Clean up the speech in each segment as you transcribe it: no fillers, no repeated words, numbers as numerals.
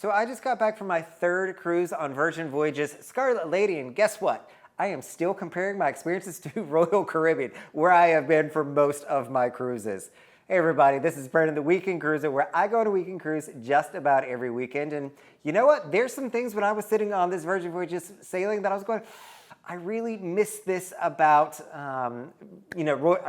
So I just got back from my third cruise on Virgin Voyages Scarlet Lady, and guess what? I am still comparing my experiences to Royal Caribbean, where I have been for most of my cruises. Hey everybody, this is Brendan, the Weekend Cruiser, where I go on a weekend cruise just about every weekend. And you know what? There's some things when I was sitting on this Virgin Voyages sailing that I was going, I really miss this about, I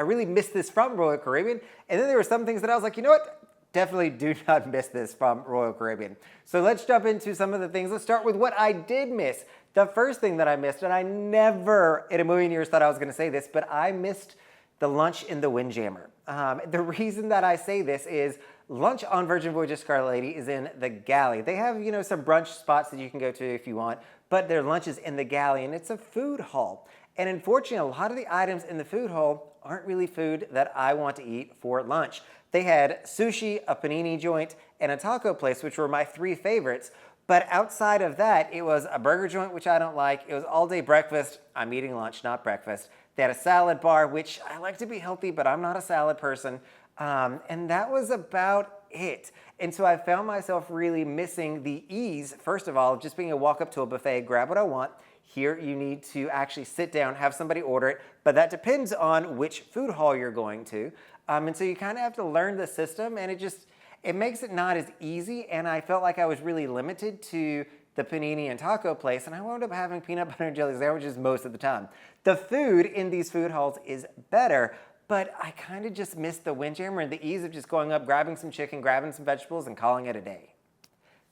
really miss this from Royal Caribbean. And then there were some things that I was like, you know what? Definitely do not miss this from Royal Caribbean. So let's jump into some of the things. Let's start with what I did miss. The first thing that I missed, and I never in a million years thought I was going to say this, but I missed the lunch in the Windjammer. The reason that I say this is lunch on Virgin Voyages Scarlet Lady is in the galley. They have, some brunch spots that you can go to if you want, but their lunch is in the galley, and it's a food hall. And unfortunately, a lot of the items in the food hall aren't really food that I want to eat for lunch. They had sushi, a panini joint, and a taco place, which were my three favorites. But outside of that, it was a burger joint, which I don't like. It was all-day breakfast. I'm eating lunch, not breakfast. They had a salad bar, which I like to be healthy, but I'm not a salad person. And that was about it. And so I found myself really missing the ease, first of all, of just being able to walk up to a buffet, grab what I want. Here you need to actually sit down, have somebody order it, but that depends on which food hall you're going to. And so you kind of have to learn the system, and it makes it not as easy, and I felt like I was really limited to the panini and taco place, and I wound up having peanut butter and jelly sandwiches most of the time. The food in these food halls is better, but I kind of just missed the Windjammer and the ease of just going up, grabbing some chicken, grabbing some vegetables, and calling it a day.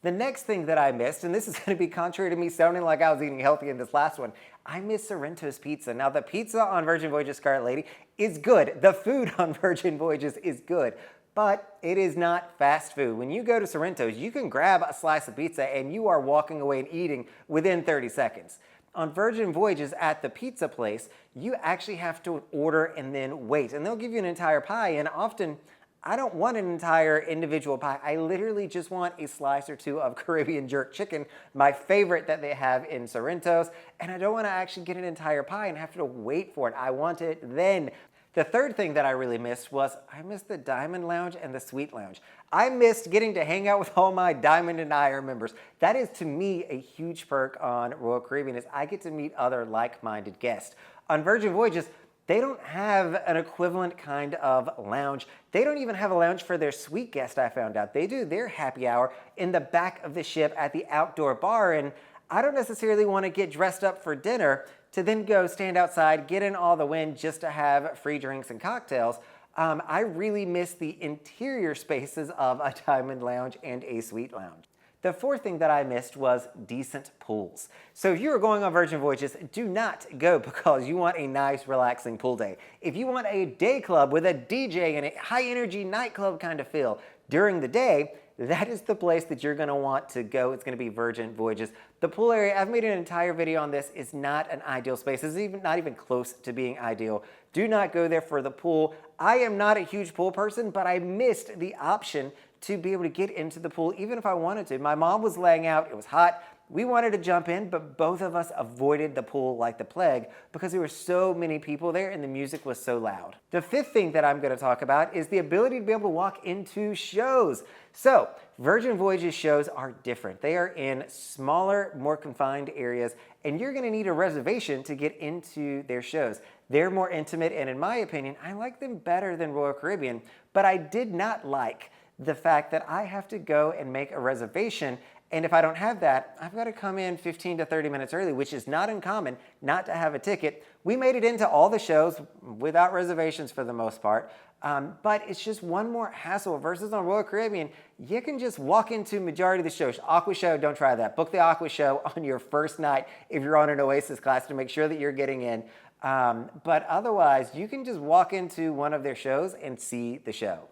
The next thing that I missed, and this is going to be contrary to me sounding like I was eating healthy in this last one, I missed Sorrento's pizza. Now, the pizza on Virgin Voyages Scarlet Lady is good. The food on Virgin Voyages is good, but it is not fast food. When you go to Sorrento's, you can grab a slice of pizza and you are walking away and eating within 30 seconds. On Virgin Voyages at the pizza place, you actually have to order and then wait, and they'll give you an entire pie, and often I don't want an entire individual pie. I literally just want a slice or two of Caribbean jerk chicken, my favorite that they have in Sorrento's, and I don't want to actually get an entire pie and have to wait for it. I want it then. The third thing that I really missed was I missed the Diamond Lounge and the Suite Lounge. I missed getting to hang out with all my Diamond and Iron members. That is, to me, a huge perk on Royal Caribbean is I get to meet other like-minded guests. On Virgin Voyages, they don't have an equivalent kind of lounge. They don't even have a lounge for their suite guest, I found out. They do their happy hour in the back of the ship at the outdoor bar, and I don't necessarily want to get dressed up for dinner to then go stand outside, get in all the wind just to have free drinks and cocktails. I really miss the interior spaces of a Diamond Lounge and a Suite Lounge. The fourth thing that I missed was decent pools. So if you are going on Virgin Voyages, do not go because you want a nice, relaxing pool day. If you want a day club with a DJ and a high-energy nightclub kind of feel during the day, that is the place that you're going to want to go. It's going to be Virgin Voyages. The pool area, I've made an entire video on this, is not an ideal space. It's not even close to being ideal. Do not go there for the pool. I am not a huge pool person, but I missed the option to be able to get into the pool even if I wanted to. My mom was laying out, it was hot, we wanted to jump in, but both of us avoided the pool like the plague because there were so many people there and the music was so loud. The fifth thing that I'm going to talk about is the ability to be able to walk into shows. So, Virgin Voyages shows are different. They are in smaller, more confined areas, and you're going to need a reservation to get into their shows. They're more intimate, and in my opinion, I like them better than Royal Caribbean, but I did not like the fact that I have to go and make a reservation, and if I don't have that, I've got to come in 15 to 30 minutes early, which is not uncommon not to have a ticket. We made it into all the shows without reservations for the most part, but it's just one more hassle versus on Royal Caribbean. You can just walk into majority of the shows. Aqua Show, don't try that. Book the Aqua Show on your first night if you're on an Oasis class to make sure that you're getting in. But otherwise, you can just walk into one of their shows and see the show.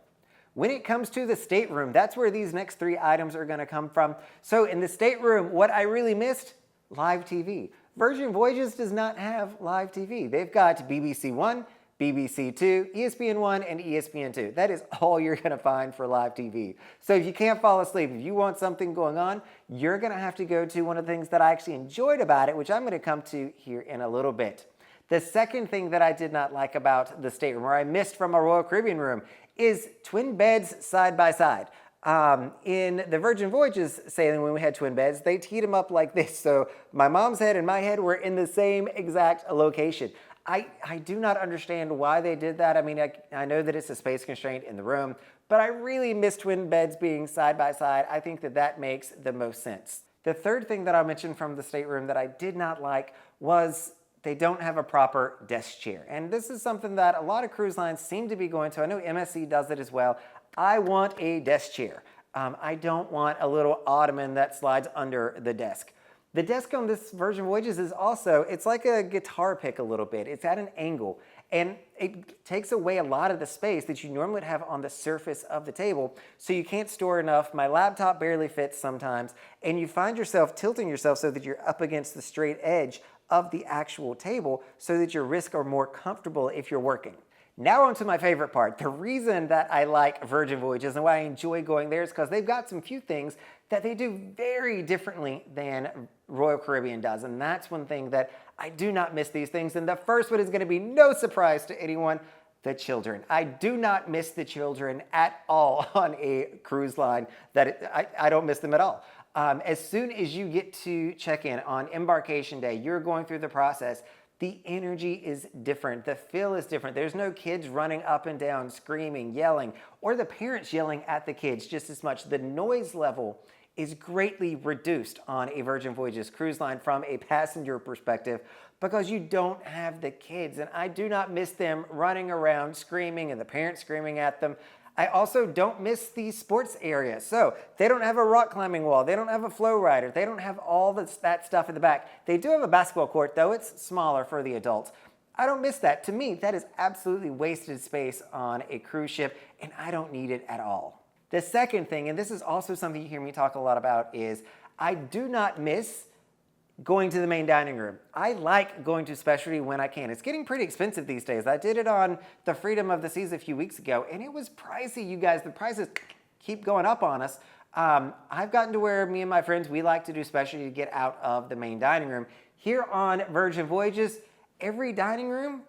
When it comes to the stateroom, that's where these next three items are going to come from. So in the stateroom, what I really missed, live TV. Virgin Voyages does not have live TV. They've got BBC One, BBC Two, ESPN One, and ESPN Two. That is all you're going to find for live TV. So if you can't fall asleep, if you want something going on, you're going to have to go to one of the things that I actually enjoyed about it, which I'm going to come to here in a little bit. The second thing that I did not like about the stateroom, or I missed from a Royal Caribbean room, is twin beds side by side. In the Virgin Voyages sailing, when we had twin beds, they teed them up like this. So my mom's head and my head were in the same exact location. I do not understand why they did that. I mean, I know that it's a space constraint in the room, but I really miss twin beds being side by side. I think that that makes the most sense. The third thing that I mentioned from the stateroom that I did not like was they don't have a proper desk chair. And this is something that a lot of cruise lines seem to be going to. I know MSC does it as well. I want a desk chair. I don't want a little ottoman that slides under the desk. The desk on this Virgin Voyages is also, it's like a guitar pick a little bit. It's at an angle, and it takes away a lot of the space that you normally would have on the surface of the table, so you can't store enough. My laptop barely fits sometimes, and you find yourself tilting yourself so that you're up against the straight edge of the actual table so that your wrists are more comfortable if you're working. Now on to my favorite part. The reason that I like Virgin Voyages and why I enjoy going there is because they've got some few things that they do very differently than Royal Caribbean does. And that's one thing that I do not miss these things. And the first one is going to be no surprise to anyone, the children. I do not miss the children at all on a cruise line. I don't miss them at all. As soon as you get to check in on embarkation day, you're going through the process. The energy is different. The feel is different. There's no kids running up and down, screaming, yelling, or the parents yelling at the kids just as much. The noise level is greatly reduced on a Virgin Voyages cruise line from a passenger perspective because you don't have the kids. And I do not miss them running around screaming and the parents screaming at them. I also don't miss the sports area. So they don't have a rock climbing wall. They don't have a flow rider. They don't have all that stuff in the back. They do have a basketball court, though it's smaller for the adults. I don't miss that. To me, that is absolutely wasted space on a cruise ship, and I don't need it at all. The second thing, and this is also something you hear me talk a lot about, is I do not miss going to the main dining room. I like going to specialty when I can. It's getting pretty expensive these days. I did it on the Freedom of the Seas a few weeks ago, and it was pricey, you guys. The prices keep going up on us. I've gotten to where me and my friends, we like to do specialty to get out of the main dining room. Here on Virgin Voyages, every dining room,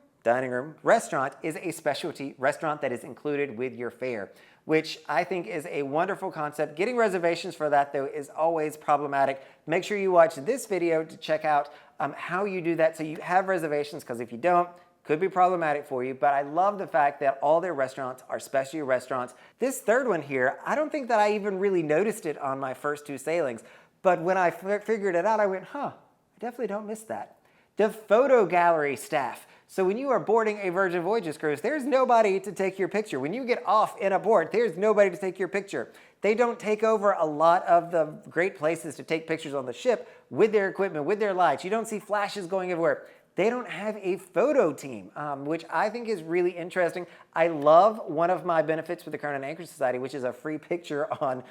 restaurant is a specialty restaurant that is included with your fare, which I think is a wonderful concept. Getting reservations for that, though, is always problematic. Make sure you watch this video to check out how you do that so you have reservations, because if you don't, could be problematic for you. But I love the fact that all their restaurants are specialty restaurants. This third one here, I don't think that I even really noticed it on my first two sailings, but when I figured it out, I went, I definitely don't miss that. The photo gallery staff. So when you are boarding a Virgin Voyages cruise, there's nobody to take your picture. When you get off in a port, there's nobody to take your picture. They don't take over a lot of the great places to take pictures on the ship with their equipment, with their lights. You don't see flashes going everywhere. They don't have a photo team, which I think is really interesting. I love one of my benefits with the Crown and Anchor Society, which is a free picture on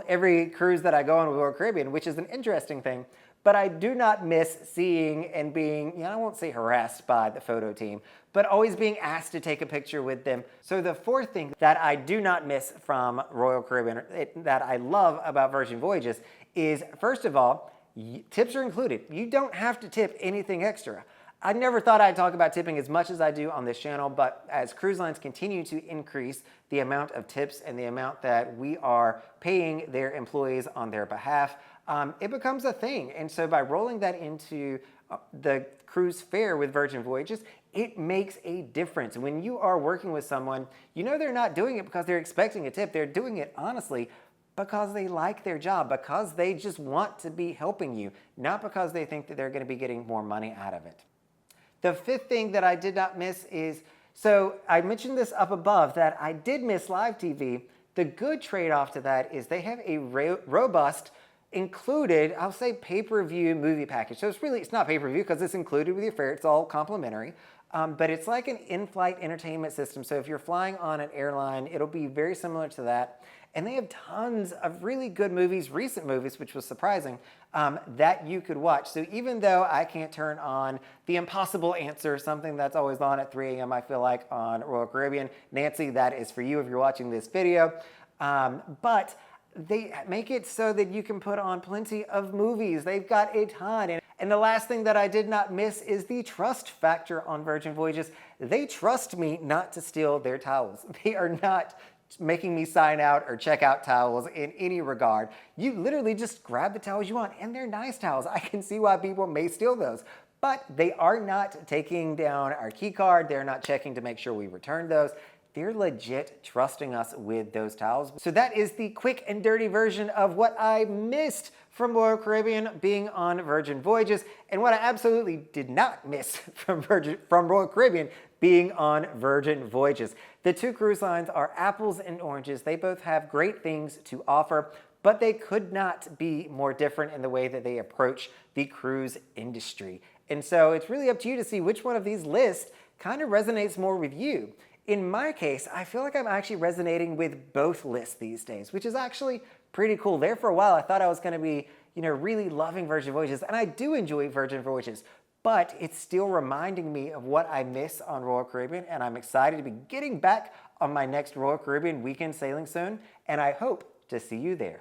every cruise that I go on with Royal Caribbean, which is an interesting thing. But I do not miss seeing and being, I won't say harassed by the photo team, but always being asked to take a picture with them. So the fourth thing that I do not miss from Royal Caribbean, that I love about Virgin Voyages, is, first of all, tips are included. You don't have to tip anything extra. I never thought I'd talk about tipping as much as I do on this channel, but as cruise lines continue to increase the amount of tips and the amount that we are paying their employees on their behalf, it becomes a thing. And so by rolling that into the cruise fare with Virgin Voyages, it makes a difference. When you are working with someone, you know they're not doing it because they're expecting a tip. They're doing it honestly because they like their job, because they just want to be helping you, not because they think that they're going to be getting more money out of it. The fifth thing that I did not miss is, so I mentioned this up above, that I did miss live TV. The good trade-off to that is they have a robust included, I'll say, pay-per-view movie package. So it's not pay-per-view because it's included with your fare. It's all complimentary. But it's like an in-flight entertainment system. So if you're flying on an airline, it'll be very similar to that. And they have tons of really good movies, recent movies, which was surprising, that you could watch. So even though I can't turn on The Impossible Answer, something that's always on at 3 a.m., I feel like, on Royal Caribbean, Nancy, that is for you if you're watching this video. But they make it so that you can put on plenty of movies. They've got a ton. And the last thing that I did not miss is the trust factor on Virgin Voyages. They trust me not to steal their towels. They are not making me sign out or check out towels in any regard. You literally just grab the towels you want, and they're nice towels. I can see why people may steal those. But they are not taking down our key card. They're not checking to make sure we return those. They're legit trusting us with those towels. So that is the quick and dirty version of what I missed from Royal Caribbean being on Virgin Voyages, and what I absolutely did not miss from Royal Caribbean being on Virgin Voyages. The two cruise lines are apples and oranges. They both have great things to offer, but they could not be more different in the way that they approach the cruise industry. And so it's really up to you to see which one of these lists kind of resonates more with you. In my case, I feel like I'm actually resonating with both lists these days, which is actually pretty cool. There for a while, I thought I was going to be, really loving Virgin Voyages, and I do enjoy Virgin Voyages, but it's still reminding me of what I miss on Royal Caribbean, and I'm excited to be getting back on my next Royal Caribbean weekend sailing soon, and I hope to see you there.